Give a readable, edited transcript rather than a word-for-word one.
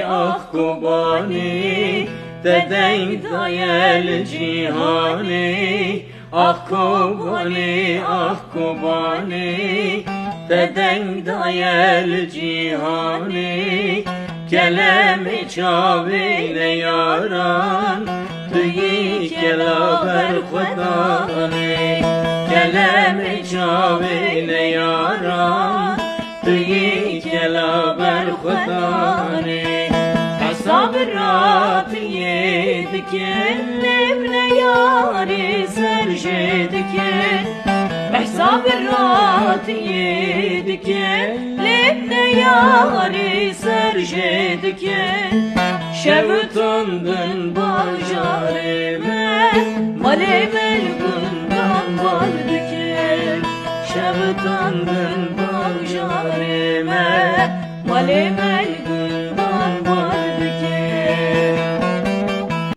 ah kubani, deden dayel cihani. Ah kubani, deden dayel cihani. Kelem çaveyle yaran, tüyi kelaber khudani. Kelem çaveyle yaran, tüyi kelaber khudani. Hesab rahat yediken, lebne yari serjediken. Hesab rahat yediken, lebne yari serjediken. Şevtandın bajarime, malemel bundan baldiken. Şevtandın bajarime, malemel